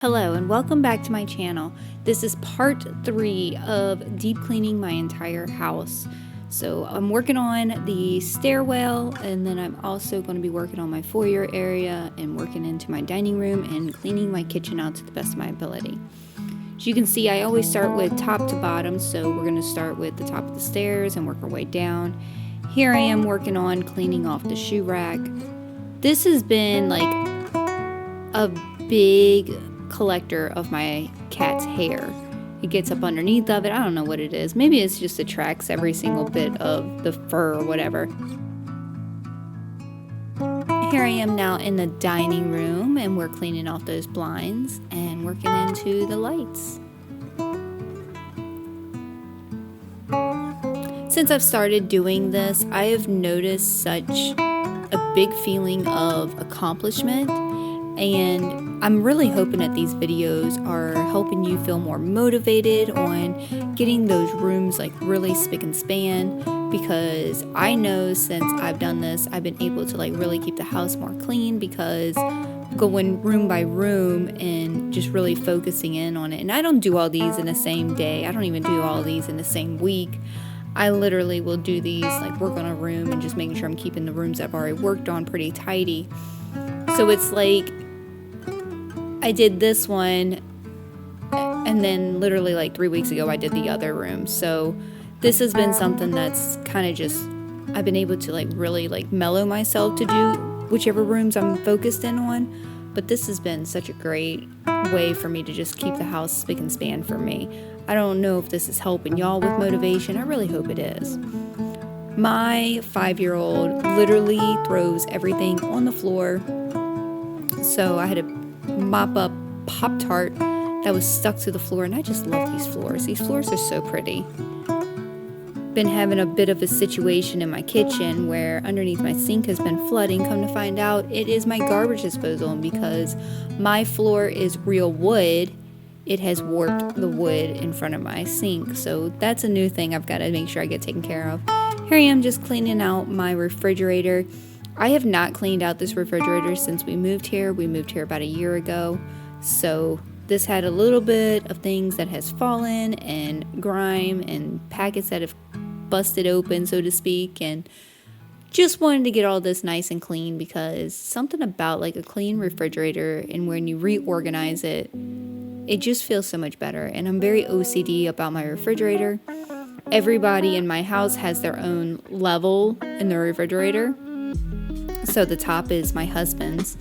Hello and welcome back to my channel. This is part 3 of deep cleaning my entire house. So I'm working on the stairwell, and then I'm also going to be working on my foyer area and working into my dining room and cleaning my kitchen out to the best of my ability. As you can see, I always start with top to bottom, so we're going to start with the top of the stairs and work our way down. Here I am working on cleaning off the shoe rack. This has been like a big collector of my cat's hair. It gets up underneath of it. I don't know what it is. Maybe it's just attracts every single bit of the fur or whatever. Here I am now in the dining room, and we're cleaning off those blinds and working into the lights. Since I've started doing this, I have noticed such a big feeling of accomplishment, and I'm really hoping that these videos are helping you feel more motivated on getting those rooms like really spick and span, because I know since I've done this, I've been able to like really keep the house more clean, because going room by room and just really focusing in on it. And I don't do all these in the same day. I don't even do all these in the same week. I literally will do these, like work on a room and just making sure I'm keeping the rooms I've already worked on pretty tidy. So it's like I did this one, and then literally like 3 weeks ago I did the other room. So this has been something that's kind of just, I've been able to like really like mellow myself to do whichever rooms I'm focused in on. But this has been such a great way for me to just keep the house spick and span for me. I don't know if this is helping y'all with motivation. I really hope it is. My 5-year-old literally throws everything on the floor. So I had to mop up Pop-Tart that was stuck to the floor, and I just love these floors. These floors are so pretty. Been having a bit of a situation in my kitchen where underneath my sink has been flooding. Come to find out, it is my garbage disposal, and because my floor is real wood, it has warped the wood in front of my sink. So that's a new thing I've got to make sure I get taken care of. Here I am just cleaning out my refrigerator. I have not cleaned out this refrigerator since we moved here. We moved here about a year ago. So this had a little bit of things that has fallen and grime and packets that have busted open, so to speak. And just wanted to get all this nice and clean, because something about like a clean refrigerator, and when you reorganize it, it just feels so much better. And I'm very OCD about my refrigerator. Everybody in my house has their own level in the refrigerator. So the top is my husband's,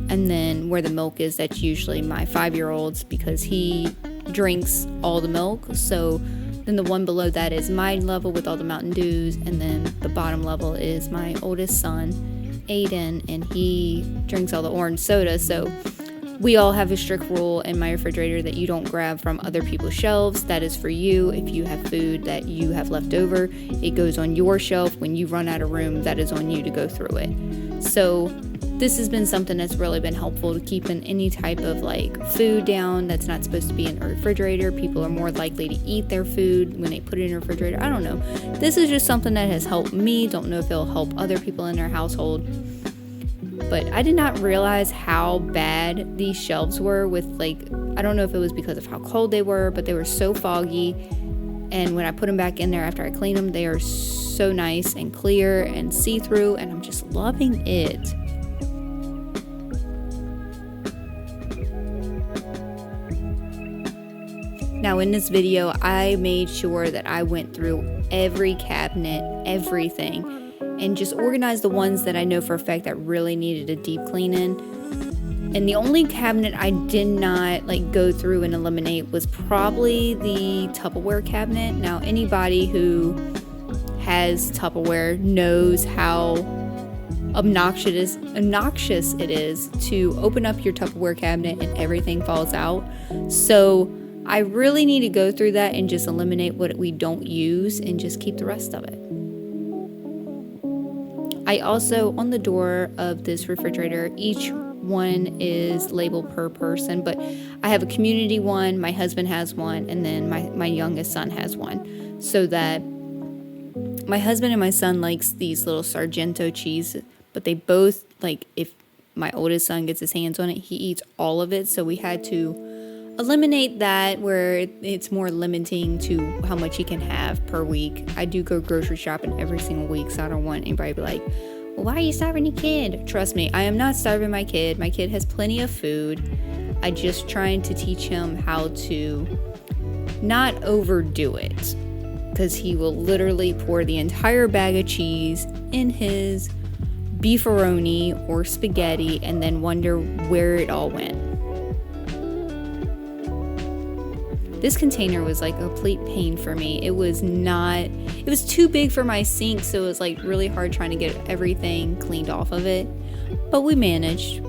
and then where the milk is, that's usually my 5-year-old's, because he drinks all the milk. So then the one below that is my level with all the Mountain Dews, and then the bottom level is my oldest son, Aiden, and he drinks all the orange soda. So we all have a strict rule in my refrigerator that you don't grab from other people's shelves. That is for you. If you have food that you have left over, it goes on your shelf. When you run out of room, that is on you to go through it. So this has been something that's really been helpful to keeping any type of like food down that's not supposed to be in a refrigerator. People are more likely to eat their food when they put it in a refrigerator. I don't know. This is just something that has helped me. Don't know if it'll help other people in their household. But I did not realize how bad these shelves were with like, I don't know if it was because of how cold they were, but they were so foggy. And when I put them back in there after I clean them, they are so nice and clear and see-through, and I'm just loving it. Now in this video, I made sure that I went through every cabinet, everything, and just organized the ones that I know for a fact that really needed a deep clean in. And the only cabinet I did not like go through and eliminate was probably the Tupperware cabinet. Now anybody who has Tupperware knows how obnoxious it is to open up your Tupperware cabinet and everything falls out. So I really need to go through that and just eliminate what we don't use and just keep the rest of it. I also, on the door of this refrigerator, each one is labeled per person, but I have a community one, my husband has one, and then my youngest son has one. So that my husband and my son likes these little Sargento cheese, but they both, like, if my oldest son gets his hands on it, he eats all of it. So we had to eliminate that where it's more limiting to how much you can have per week. I do go grocery shopping every single week, so I don't want anybody to be like, well, why are you starving your kid? Trust me, I am not starving my kid. My kid has plenty of food. I just trying to teach him how to not overdo it, because he will literally pour the entire bag of cheese in his beefaroni or spaghetti and then wonder where it all went. This container was like a complete pain for me. It was too big for my sink, so it was like really hard trying to get everything cleaned off of it, but we managed.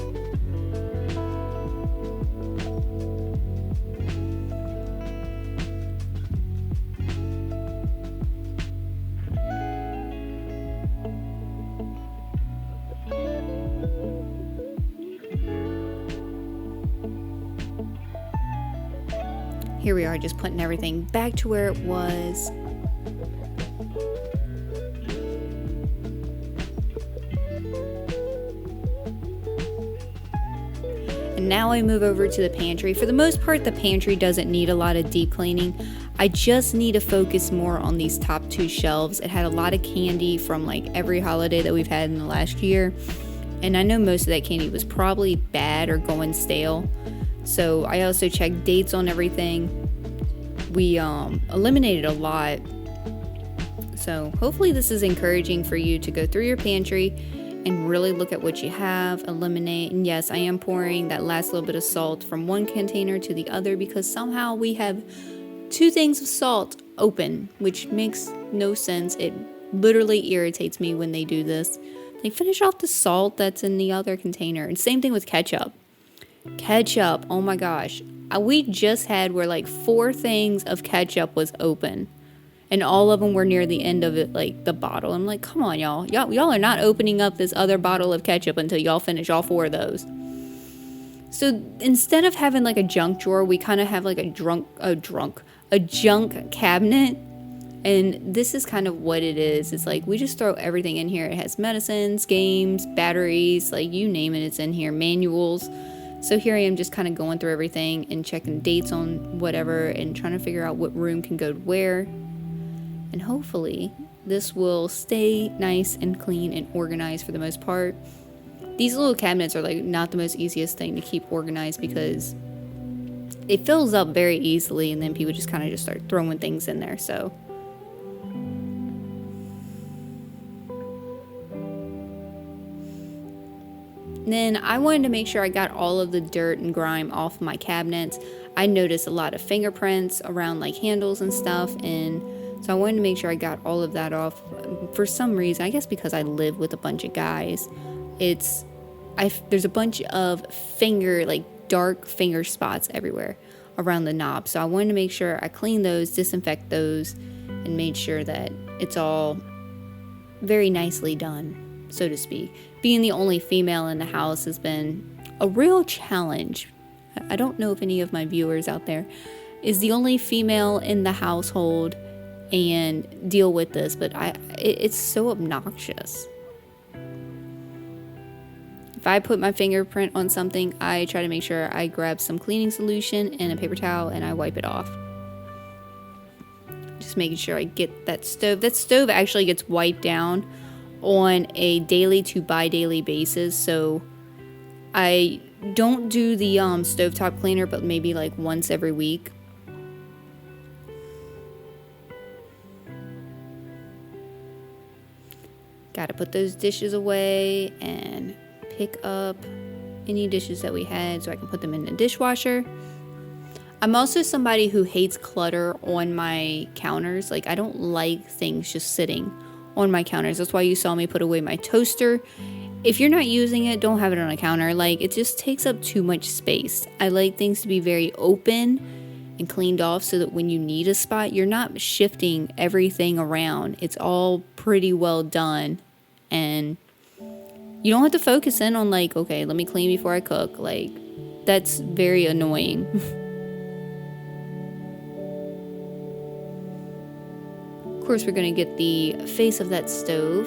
Here we are, just putting everything back to where it was. And now I move over to the pantry. For the most part, the pantry doesn't need a lot of deep cleaning. I just need to focus more on these top two shelves. It had a lot of candy from like every holiday that we've had in the last year. And I know most of that candy was probably bad or going stale. So I also checked dates on everything. We eliminated a lot. So hopefully this is encouraging for you to go through your pantry and really look at what you have, eliminate. And yes, I am pouring that last little bit of salt from one container to the other because somehow we have 2 things of salt open, which makes no sense. It literally irritates me when they do this. They finish off the salt that's in the other container. And same thing with ketchup. Ketchup, oh my gosh. We just had where like 4 things of ketchup was open. And all of them were near the end of it, like the bottle. I'm like, come on, y'all. Y'all are not opening up this other bottle of ketchup until y'all finish all 4 of those. So instead of having like a junk drawer, we kind of have like a junk cabinet. And this is kind of what it is. It's like we just throw everything in here. It has medicines, games, batteries, like you name it, it's in here, manuals. So here I am just kind of going through everything and checking dates on whatever and trying to figure out what room can go where. And hopefully this will stay nice and clean and organized for the most part. These little cabinets are like not the most easiest thing to keep organized because it fills up very easily and then people just kind of just start throwing things in there. So then I wanted to make sure I got all of the dirt and grime off my cabinets. I noticed a lot of fingerprints around like handles and stuff, and so I wanted to make sure I got all of that off. For some reason, I guess because I live with a bunch of guys, there's a bunch of dark finger spots everywhere around the knob. So I wanted to make sure I cleaned those, disinfect those, and made sure that it's all very nicely done, so to speak. Being the only female in the house has been a real challenge. I don't know if any of my viewers out there is the only female in the household and deal with this, but it's so obnoxious. If I put my fingerprint on something, I try to make sure I grab some cleaning solution and a paper towel and I wipe it off. Just making sure I get that stove. That stove actually gets wiped down on a daily to bi-daily basis, so I don't do the stovetop cleaner, but maybe like once every week. Gotta put those dishes away and pick up any dishes that we had so I can put them in the dishwasher. I'm also somebody who hates clutter on my counters. Like I don't like things just sitting on my counters. That's why you saw me put away my toaster. If you're not using it, don't have it on a counter. Like it just takes up too much space. I like things to be very open and cleaned off so that when you need a spot, you're not shifting everything around. It's all pretty well done and you don't have to focus in on like, okay, let me clean before I cook. Like that's very annoying. Of course, we're going to get the face of that stove.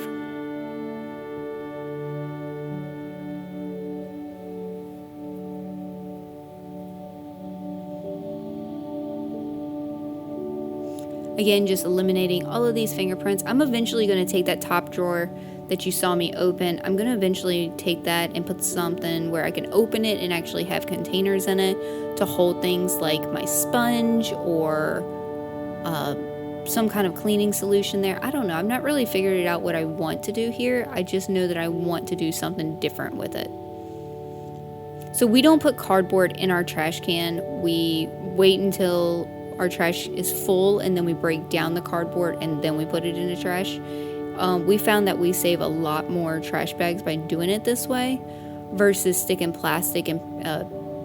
Again, just eliminating all of these fingerprints. I'm eventually going to take that top drawer that you saw me open. I'm going to eventually take that and put something where I can open it and actually have containers in it to hold things like my sponge or some kind of cleaning solution there. I don't know. I've not really figured it out what I want to do here. I just know that I want to do something different with it. So we don't put cardboard in our trash can. We wait until our trash is full and then we break down the cardboard and then we put it in the trash. We found that we save a lot more trash bags by doing it this way versus sticking plastic and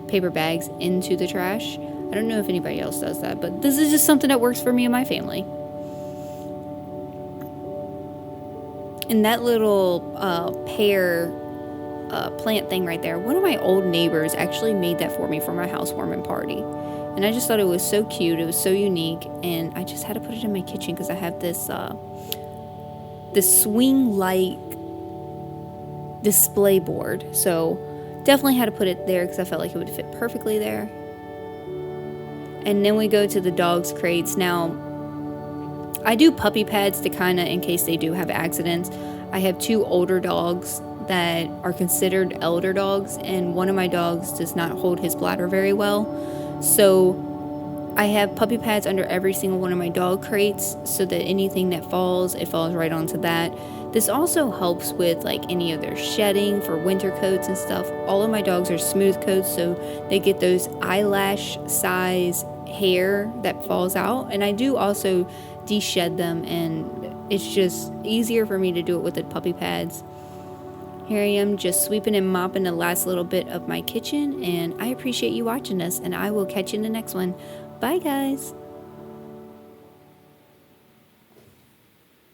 paper bags into the trash. I don't know if anybody else does that, but this is just something that works for me and my family. And that little pear plant thing right there, one of my old neighbors actually made that for me for my housewarming party. And I just thought it was so cute, it was so unique, and I just had to put it in my kitchen because I have this swing-like display board. So definitely had to put it there because I felt like it would fit perfectly there. And then we go to the dogs' crates. Now, I do puppy pads to kind of, in case they do have accidents. I have 2 older dogs that are considered elder dogs, and one of my dogs does not hold his bladder very well. So I have puppy pads under every single one of my dog crates so that anything that falls, it falls right onto that. This also helps with like any of their shedding for winter coats and stuff. All of my dogs are smooth coats, so they get those eyelash size hair that falls out. And I do also de-shed them, and it's just easier for me to do it with the puppy pads. Here I am just sweeping and mopping the last little bit of my kitchen, and I appreciate you watching this, and I will catch you in the next one. Bye guys.